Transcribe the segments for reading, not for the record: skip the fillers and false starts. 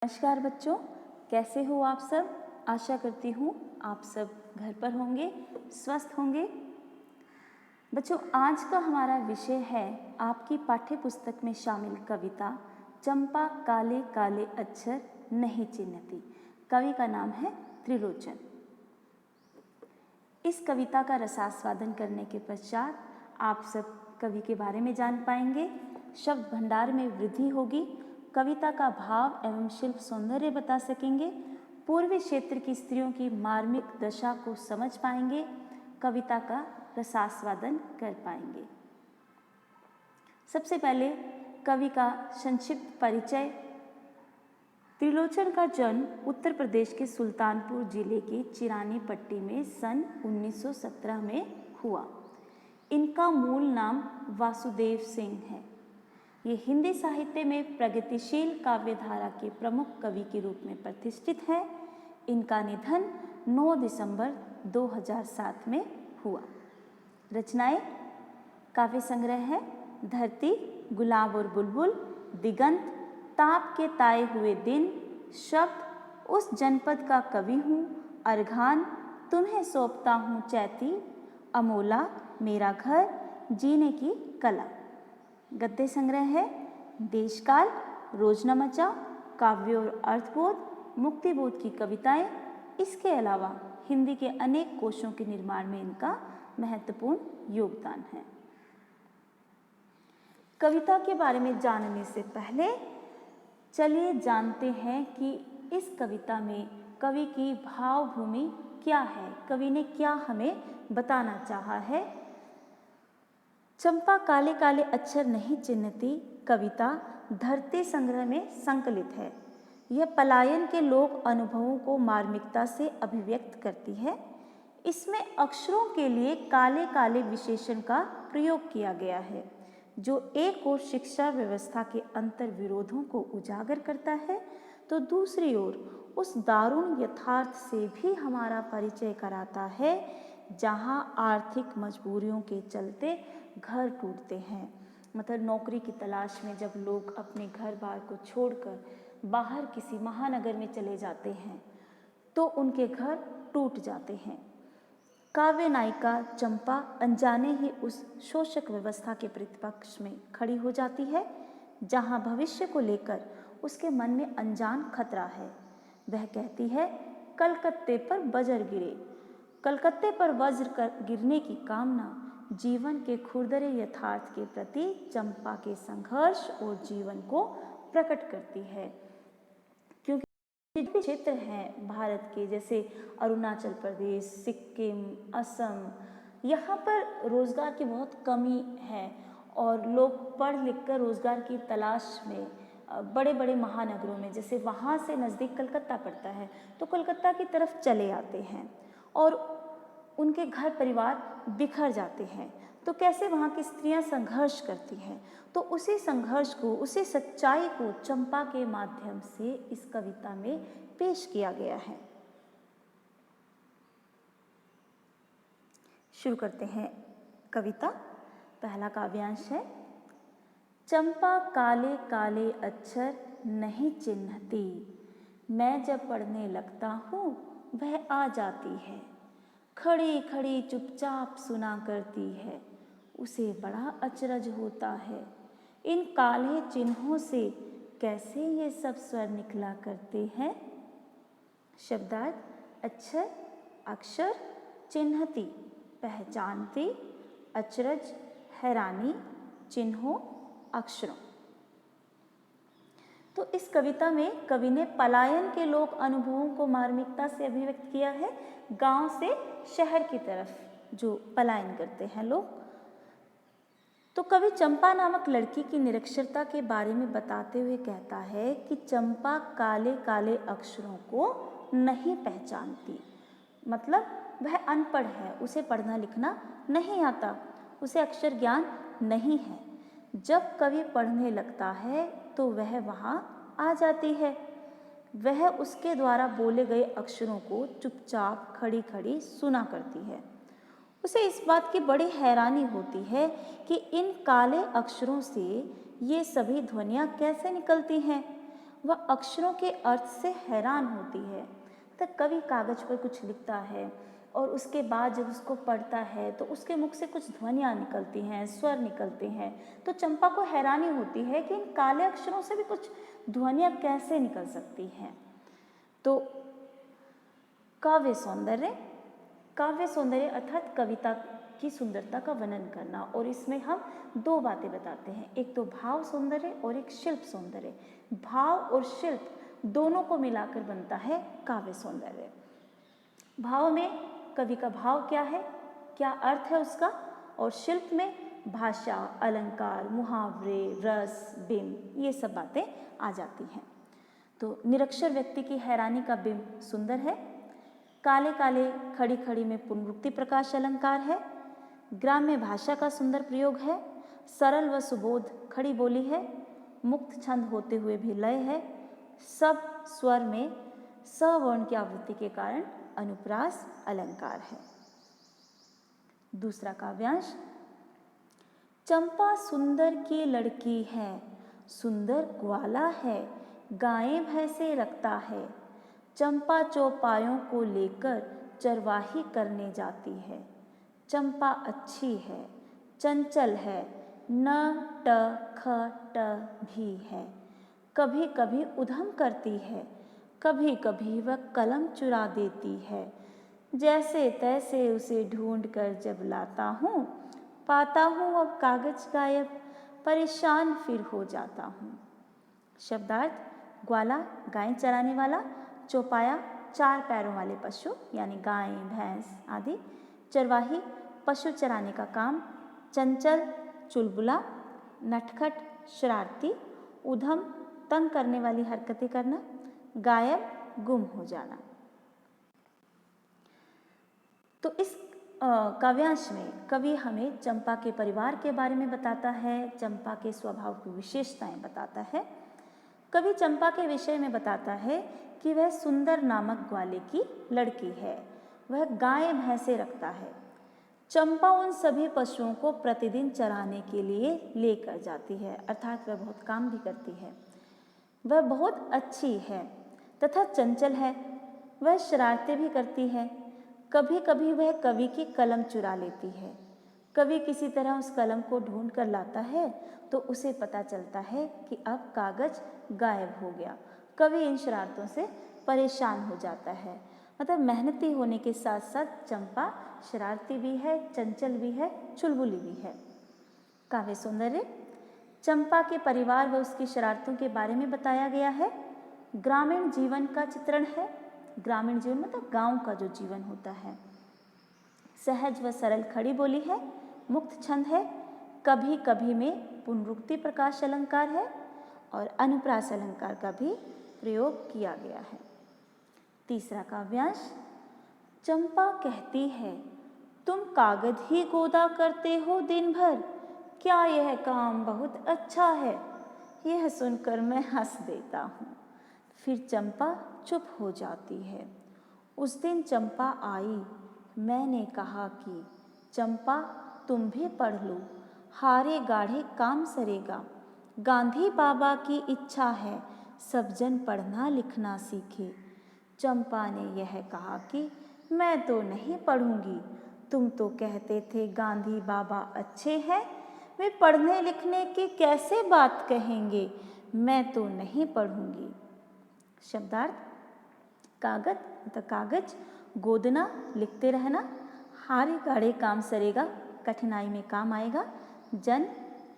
नमस्कार बच्चों, कैसे हो आप सब। आशा करती हूँ आप सब घर पर होंगे, स्वस्थ होंगे। बच्चों, आज का हमारा विषय है आपकी पाठ्य पुस्तक में शामिल कविता चंपा काले काले अक्षर नहीं चिन्हती। कवि का नाम है त्रिलोचन। इस कविता का रसास्वादन करने के पश्चात आप सब कवि के बारे में जान पाएंगे, शब्द भंडार में वृद्धि होगी, कविता का भाव एवं शिल्प सौंदर्य बता सकेंगे, पूर्वी क्षेत्र की स्त्रियों की मार्मिक दशा को समझ पाएंगे, कविता का रसास्वादन कर पाएंगे। सबसे पहले कवि का संक्षिप्त परिचय। त्रिलोचन का जन्म उत्तर प्रदेश के सुल्तानपुर जिले के चिरानी पट्टी में सन 1917 में हुआ। इनका मूल नाम वासुदेव सिंह है। ये हिंदी साहित्य में प्रगतिशील काव्यधारा के प्रमुख कवि के रूप में प्रतिष्ठित है। इनका निधन 9 दिसंबर 2007 में हुआ। रचनाएं काव्य संग्रह है धरती, गुलाब और बुलबुल, दिगंत, ताप के ताए हुए दिन, शब्द, उस जनपद का कवि हूँ, अर्घान, तुम्हें सौंपता हूँ चैती, अमोला, मेरा घर, जीने की कला। गद्य संग्रह है देशकाल, रोजनामचा, काव्य और अर्थबोध, मुक्तिबोध की कविताएं। इसके अलावा हिंदी के अनेक कोशों के निर्माण में इनका महत्वपूर्ण योगदान है। कविता के बारे में जानने से पहले चलिए जानते हैं कि इस कविता में कवि की भावभूमि क्या है, कवि ने क्या हमें बताना चाहा है। चंपा काले काले अक्षर नहीं चिन्हती कविता धरती संग्रह में संकलित है। यह पलायन के लोक अनुभवों को मार्मिकता से अभिव्यक्त करती है। इसमें अक्षरों के लिए काले काले विशेषण का प्रयोग किया गया है, जो एक ओर शिक्षा व्यवस्था के अंतर विरोधों को उजागर करता है, तो दूसरी ओर उस दारुण यथार्थ से भी हमारा परिचय कराता है जहां आर्थिक मजबूरियों के चलते घर टूटते हैं। मतलब नौकरी की तलाश में जब लोग अपने घर बार को छोड़कर बाहर किसी महानगर में चले जाते हैं तो उनके घर टूट जाते हैं। काव्य नायिका चंपा अनजाने ही उस शोषक व्यवस्था के प्रतिपक्ष में खड़ी हो जाती है जहां भविष्य को लेकर उसके मन में अनजान खतरा है। वह कहती है, कलकत्ते पर वज्र गिरे। कलकत्ते पर वज्र गिरने की कामना जीवन के खुरदरे यथार्थ के प्रति चंपा के संघर्ष और जीवन को प्रकट करती है। क्योंकि क्षेत्र हैं भारत के, जैसे अरुणाचल प्रदेश, सिक्किम, असम, यहाँ पर रोजगार की बहुत कमी है और लोग पढ़ लिख कर रोजगार की तलाश में बड़े बड़े महानगरों में, जैसे वहाँ से नज़दीक कलकत्ता पड़ता है, तो कलकत्ता की तरफ चले आते हैं और उनके घर परिवार बिखर जाते हैं। तो कैसे वहाँ की स्त्रियाँ संघर्ष करती हैं, तो उसी संघर्ष को, उसी सच्चाई को चंपा के माध्यम से इस कविता में पेश किया गया है। शुरू करते हैं कविता। पहला काव्यांश है, चंपा काले काले अक्षर नहीं चिन्हती, मैं जब पढ़ने लगता हूँ वह आ जाती है, खड़ी खड़ी चुपचाप सुना करती है, उसे बड़ा अचरज होता है, इन काले चिन्हों से कैसे ये सब स्वर निकला करते हैं। शब्दार्थ, अक्षर, अक्षर, चिन्हती, पहचानती, अचरज, हैरानी, चिन्हों, अक्षरों। तो इस कविता में कवि ने पलायन के लोक अनुभवों को मार्मिकता से अभिव्यक्त किया है। गांव से शहर की तरफ जो पलायन करते हैं लोग, तो कवि चंपा नामक लड़की की निरक्षरता के बारे में बताते हुए कहता है कि चंपा काले काले अक्षरों को नहीं पहचानती। मतलब वह अनपढ़ है, उसे पढ़ना लिखना नहीं आता, उसे अक्षर ज्ञान नहीं है। जब कवि पढ़ने लगता है तो वह वहाँ आ जाती है। वह उसके द्वारा बोले गए अक्षरों को चुपचाप खड़ी खड़ी सुना करती है। उसे इस बात की बड़ी हैरानी होती है कि इन काले अक्षरों से ये सभी ध्वनियाँ कैसे निकलती हैं। वह अक्षरों के अर्थ से हैरान होती है। तो कवि कागज पर कुछ लिखता है और उसके बाद जब उसको पढ़ता है तो उसके मुख से कुछ ध्वनियाँ निकलती हैं, स्वर निकलते हैं। तो चंपा को हैरानी होती है कि इन काले अक्षरों से भी कुछ ध्वनियाँ कैसे निकल सकती हैं। तो काव्य सौंदर्य अर्थात कविता की सुंदरता का वर्णन करना, और इसमें हम दो बातें बताते हैं, एक तो भाव सौंदर्य और एक शिल्प सौंदर्य। भाव और शिल्प दोनों को मिलाकर बनता है काव्य सौंदर्य। भाव में कवि का भाव क्या है, क्या अर्थ है उसका, और शिल्प में भाषा, अलंकार, मुहावरे, रस, बिंब, ये सब बातें आ जाती हैं। तो निरक्षर व्यक्ति की हैरानी का बिंब सुंदर है। काले काले खड़ी खड़ी में पुनरुक्ति प्रकाश अलंकार है। ग्राम्य भाषा का सुंदर प्रयोग है। सरल व सुबोध खड़ी बोली है। मुक्त छंद होते हुए भी लय है। सब स्वर में सवर्ण की आवृत्ति के कारण अनुप्रास अलंकार है। दूसरा काव्यांश, चंपा सुंदर की लड़की है, सुंदर ग्वाला है, गायें भैंसे रखता है। चंपा चौपायों को लेकर चरवाही करने जाती है। चंपा अच्छी है, चंचल है, न ट ख ट भी है। कभी कभी उधम करती है, कभी कभी वह कलम चुरा देती है। जैसे तैसे उसे ढूंढ कर जब लाता हूँ, पाता हूँ अब कागज गायब, परेशान फिर हो जाता हूँ। शब्दार्थ, ग्वाला गाय चराने वाला, चौपाया चार पैरों वाले पशु यानी गाय, भैंस आदि, चरवाही पशु चराने का काम, चंचल चुलबुला, नटखट शरारती, उधम तंग करने वाली हरकतें करना, गायब गुम हो जाना। तो इस काव्यांश में कवि हमें चंपा के परिवार के बारे में बताता है, चंपा के स्वभाव की विशेषताएं बताता है। कवि चंपा के विषय में बताता है कि वह सुंदर नामक ग्वाले की लड़की है, वह गाय भैंसे रखता है। चंपा उन सभी पशुओं को प्रतिदिन चराने के लिए लेकर जाती है, अर्थात वह बहुत काम भी करती है। वह बहुत अच्छी है तथा चंचल है, वह शरारतें भी करती है। कभी कभी वह कवि की कलम चुरा लेती है। कवि किसी तरह उस कलम को ढूंढ कर लाता है तो उसे पता चलता है कि अब कागज गायब हो गया। कवि इन शरारतों से परेशान हो जाता है। मतलब मेहनती होने के साथ साथ चंपा शरारती भी है, चंचल भी है, चुलबुली भी है। काव्य सौंदर्य, चंपा के परिवार व उसकी शरारतों के बारे में बताया गया है। ग्रामीण जीवन का चित्रण है। ग्रामीण जीवन मतलब गांव का जो जीवन होता है। सहज व सरल खड़ी बोली है। मुक्त छंद है। कभी कभी में पुनरुक्ति प्रकाश अलंकार है और अनुप्रास अलंकार का भी प्रयोग किया गया है। तीसरा काव्यांश, चंपा कहती है, तुम कागज ही गोदा करते हो दिन भर, क्या यह काम बहुत अच्छा है। यह सुनकर मैं हंस देता हूँ। फिर चंपा चुप हो जाती है। उस दिन चंपा आई, मैंने कहा कि चंपा तुम भी पढ़ लो, हारे गाढ़े काम सरेगा। गांधी बाबा की इच्छा है सब जन पढ़ना लिखना सीखे। चंपा ने यह कहा कि मैं तो नहीं पढ़ूंगी, तुम तो कहते थे गांधी बाबा अच्छे हैं, वे पढ़ने लिखने की कैसे बात कहेंगे, मैं तो नहीं पढ़ूंगी। शब्दार्थ, कागज मतलब कागज, गोदना लिखते रहना, हारे गाढ़े काम सरेगा कठिनाई में काम आएगा, जन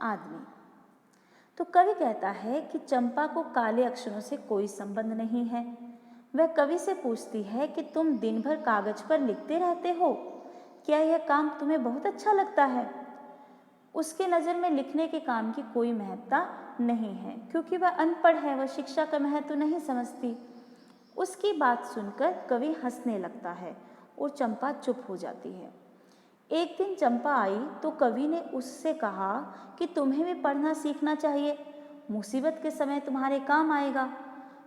आदमी। तो कवि कहता है कि चंपा को काले अक्षरों से कोई संबंध नहीं है। वह कवि से पूछती है कि तुम दिन भर कागज पर लिखते रहते हो, क्या यह काम तुम्हें बहुत अच्छा लगता है। उसके नज़र में लिखने के काम की कोई महत्ता नहीं है, क्योंकि वह अनपढ़ है, वह शिक्षा का महत्व नहीं समझती। उसकी बात सुनकर कवि हंसने लगता है और चंपा चुप हो जाती है। एक दिन चंपा आई तो कवि ने उससे कहा कि तुम्हें भी पढ़ना सीखना चाहिए, मुसीबत के समय तुम्हारे काम आएगा।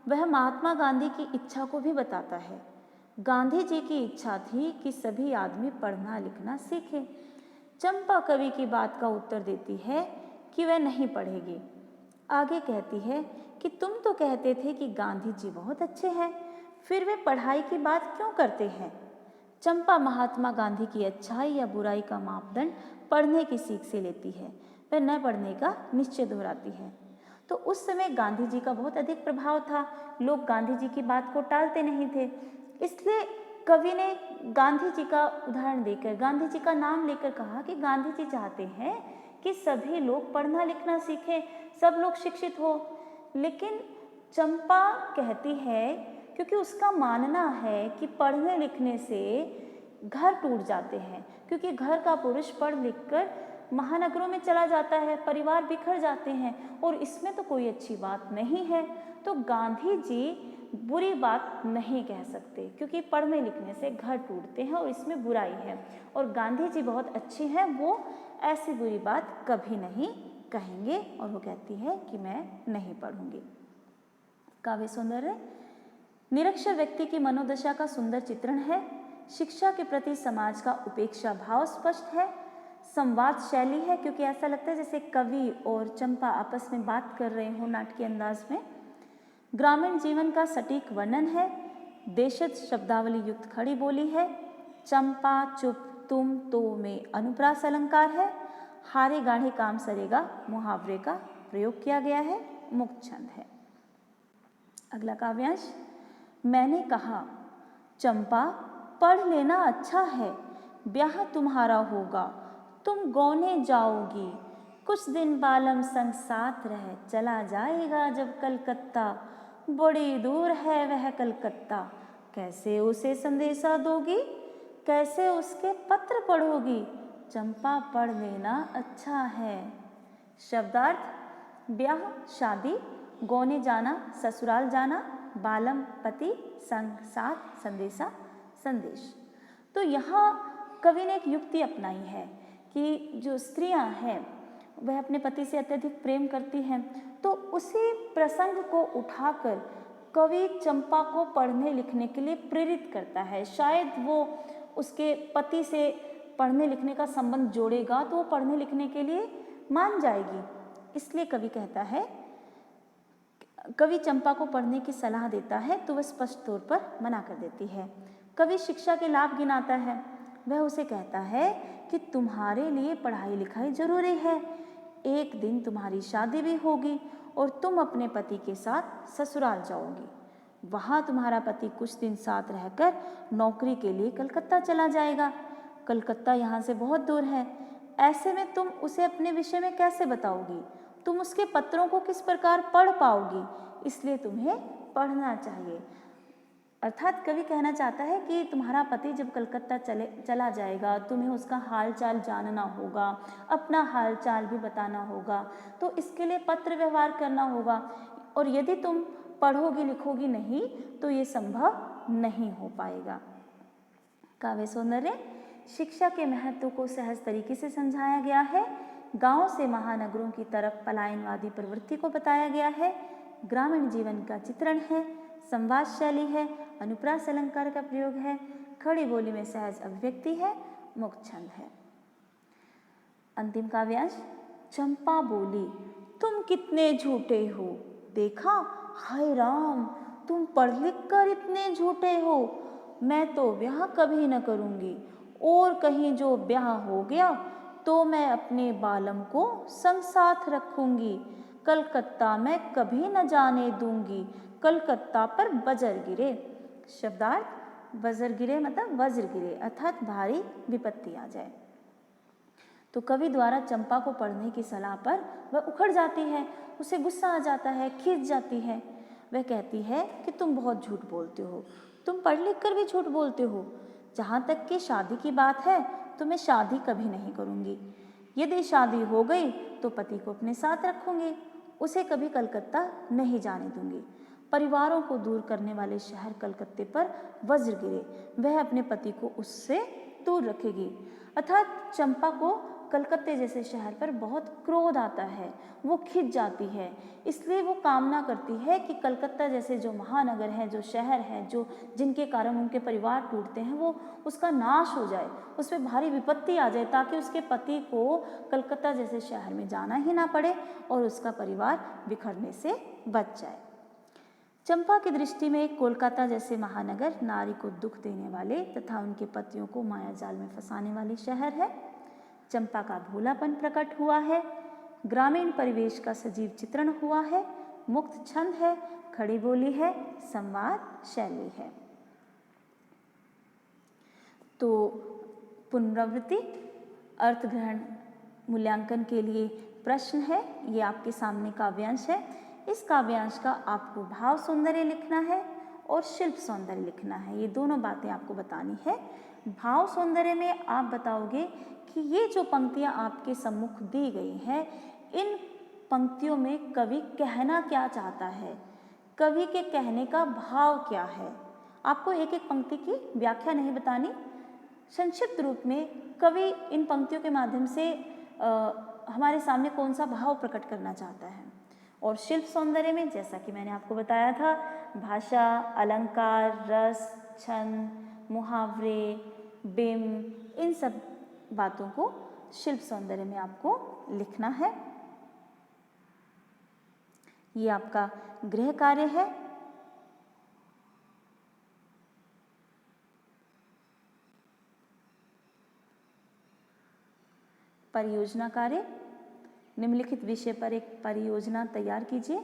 वह महात्मा गांधी की इच्छा को भी बताता है। गांधी जी की इच्छा थी कि सभी आदमी पढ़ना लिखना सीखें। चंपा कवि की बात का उत्तर देती है कि वह नहीं पढ़ेगी। आगे कहती है कि तुम तो कहते थे कि गांधी जी बहुत अच्छे हैं, फिर वे पढ़ाई की बात क्यों करते हैं? चंपा महात्मा गांधी की अच्छाई या बुराई का मापदंड पढ़ने की सीख से लेती है, वह न पढ़ने का निश्चय दोहराती है। तो उस समय गांधी जी का बहुत अधिक प्रभाव था, लोग गांधी जी की बात को टालते नहीं थे। इसलिए कवि ने गांधी जी का उदाहरण देकर, गांधी जी का नाम लेकर कहा कि गांधी जी चाहते हैं कि सभी लोग पढ़ना लिखना सीखें, सब लोग शिक्षित हो। लेकिन चंपा कहती है, क्योंकि उसका मानना है कि पढ़ने लिखने से घर टूट जाते हैं, क्योंकि घर का पुरुष पढ़ लिख कर महानगरों में चला जाता है, परिवार बिखर जाते हैं और इसमें तो कोई अच्छी बात नहीं है। तो गांधी जी बुरी बात नहीं कह सकते, क्योंकि पढ़ने लिखने से घर टूटते हैं और इसमें बुराई है, और गांधी जी बहुत अच्छे हैं, वो ऐसी बुरी बात कभी नहीं कहेंगे। और वो कहती है कि मैं नहीं पढ़ूंगी। काव्य सौंदर्य निरक्षर व्यक्ति की मनोदशा का सुंदर चित्रण है। शिक्षा के प्रति समाज का उपेक्षा भाव स्पष्ट है। संवाद शैली है, क्योंकि ऐसा लगता है जैसे कवि और चंपा आपस में बात कर रहे हो नाटकीय अंदाज में। ग्रामीण जीवन का सटीक वर्णन है। देशज शब्दावली युक्त खड़ी बोली है। चंपा चुप तुम तो में अनुप्रास अलंकार है। हारे गाढ़े काम सरेगा मुहावरे का प्रयोग किया गया है। मुक्त छंद है। अगला काव्यांश, मैंने कहा चंपा पढ़ लेना अच्छा है, ब्याह तुम्हारा होगा, तुम गौने जाओगी, कुछ दिन बालम संग साथ रह चला जाएगा जब कलकत्ता, बड़ी दूर है वह कलकत्ता, कैसे उसे संदेशा दोगी, कैसे उसके पत्र पढ़ोगी, चंपा पढ़ लेना अच्छा है। शब्दार्थ, ब्याह शादी, गौने जाना ससुराल जाना, बालम पति, संग साथ संदेशा संदेश। तो यहाँ कवि ने एक युक्ति अपनाई है कि जो स्त्रियां हैं वह अपने पति से अत्यधिक प्रेम करती हैं, तो उसी प्रसंग को उठाकर कवि चंपा को पढ़ने लिखने के लिए प्रेरित करता है। शायद वो उसके पति से पढ़ने लिखने का संबंध जोड़ेगा तो वो पढ़ने लिखने के लिए मान जाएगी। इसलिए कवि कहता है, कवि चंपा को पढ़ने की सलाह देता है तो वह स्पष्ट तौर पर मना कर देती है। कवि शिक्षा के लाभ गिनाता है। वह उसे कहता है कि तुम्हारे लिए पढ़ाई लिखाई जरूरी है, एक दिन तुम्हारी शादी भी होगी और तुम अपने पति के साथ ससुराल जाओगी, वहाँ तुम्हारा पति कुछ दिन साथ रहकर नौकरी के लिए कलकत्ता चला जाएगा। कलकत्ता यहाँ से बहुत दूर है, ऐसे में तुम उसे अपने विषय में कैसे बताओगी, तुम उसके पत्रों को किस प्रकार पढ़ पाओगी, इसलिए तुम्हें पढ़ना चाहिए। अर्थात कवि कहना चाहता है कि तुम्हारा पति जब कलकत्ता चला जाएगा, तुम्हें उसका हाल चाल जानना होगा, अपना हाल चाल भी बताना होगा, तो इसके लिए पत्र व्यवहार करना होगा, और यदि तुम पढ़ोगी लिखोगी नहीं तो ये संभव नहीं हो पाएगा। काव्य सौंदर्य, शिक्षा के महत्व को सहज तरीके से समझाया गया है। गांव से महानगरों की तरफ पलायनवादी प्रवृत्ति को बताया गया है। ग्रामीण जीवन का चित्रण है। संवाद शैली है। अनुप्रास अलंकार का प्रयोग है। खड़ी बोली में सहज अभिव्यक्ति है। मुक्त छंद है। अंतिम काव्यांश, चंपा बोली तुम कितने झूठे हो, देखा हाय राम तुम पढ़ लिख कर इतने झूठे हो, मैं तो ब्याह कभी न करूंगी, और कहीं जो ब्याह हो गया तो मैं अपने बालम को संग साथ रखूंगी, कलकत्ता मैं कभी न जाने दूंगी, कलकत्ता पर बजर गिरे। शब्दार्थ, बजर गिरे मतलब वज्र गिरे, अर्थात भारी विपत्ति आ जाए। तो कवि द्वारा चंपा को पढ़ने की सलाह पर वह उखड़ जाती है, उसे गुस्सा आ जाता है, खींच जाती है। वह कहती है कि तुम बहुत झूठ बोलते हो, तुम पढ़ लिख कर भी झूठ बोलते हो, जहाँ तक कि शादी की बात है तो मैं शादी कभी नहीं करूँगी, यदि शादी हो गई तो पति को अपने साथ रखूँगी, उसे कभी कलकत्ता नहीं जाने दूंगी, परिवारों को दूर करने वाले शहर कलकत्ते पर वज्र गिरे, वह अपने पति को उससे दूर रखेगी। अर्थात चंपा को कलकत्ते जैसे शहर पर बहुत क्रोध आता है, वो खिंच जाती है। इसलिए वो कामना करती है कि कलकत्ता जैसे जो महानगर है, जो शहर है, जो जिनके कारण उनके परिवार टूटते हैं, वो उसका नाश हो जाए, उस पर भारी विपत्ति आ जाए, ताकि उसके पति को कलकत्ता जैसे शहर में जाना ही ना पड़े और उसका परिवार बिखरने से बच जाए। चंपा की दृष्टि में कोलकाता जैसे महानगर नारी को दुख देने वाले तथा उनके पतियों को माया जाल में फंसाने वाले शहर है। चंपा का भोलापन प्रकट हुआ है, ग्रामीण परिवेश का सजीव चित्रण हुआ है, मुक्त छंद है, खड़ी बोली है, संवाद शैली है। तो पुनरावृत्ति अर्थ ग्रहण मूल्यांकन के लिए प्रश्न है, ये आपके सामने काव्यांश है। इस काव्यांश का आपको भाव सौंदर्य लिखना है और शिल्प सौंदर्य लिखना है, ये दोनों बातें आपको बतानी है। भाव सौंदर्य में आप बताओगे कि ये जो पंक्तियां आपके सम्मुख दी गई हैं, इन पंक्तियों में कवि कहना क्या चाहता है, कवि के कहने का भाव क्या है। आपको एक एक पंक्ति की व्याख्या नहीं बतानी, संक्षिप्त रूप में कवि इन पंक्तियों के माध्यम से हमारे सामने कौन सा भाव प्रकट करना चाहता है। और शिल्प सौंदर्य में जैसा कि मैंने आपको बताया था, भाषा, अलंकार, रस, छंद, मुहावरे, बिंब, इन सब बातों को शिल्प सौंदर्य में आपको लिखना है। ये आपका गृह कार्य है। परियोजना कार्य, निम्नलिखित विषय पर एक परियोजना तैयार कीजिए।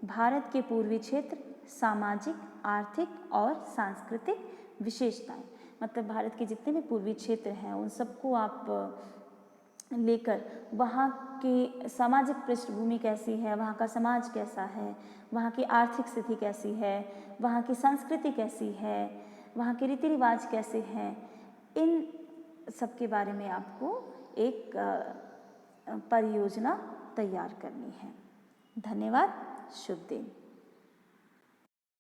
भारत के पूर्वी क्षेत्र, सामाजिक, आर्थिक और सांस्कृतिक विशेषताएं, मतलब भारत के जितने भी पूर्वी क्षेत्र हैं उन सबको आप लेकर वहाँ की सामाजिक पृष्ठभूमि कैसी है, वहाँ का समाज कैसा है, वहाँ की आर्थिक स्थिति कैसी है, वहाँ की संस्कृति कैसी है, वहाँ के रीति रिवाज कैसे हैं, इन सब के बारे में आपको एक परियोजना तैयार करनी है। धन्यवाद। शुभ दिन।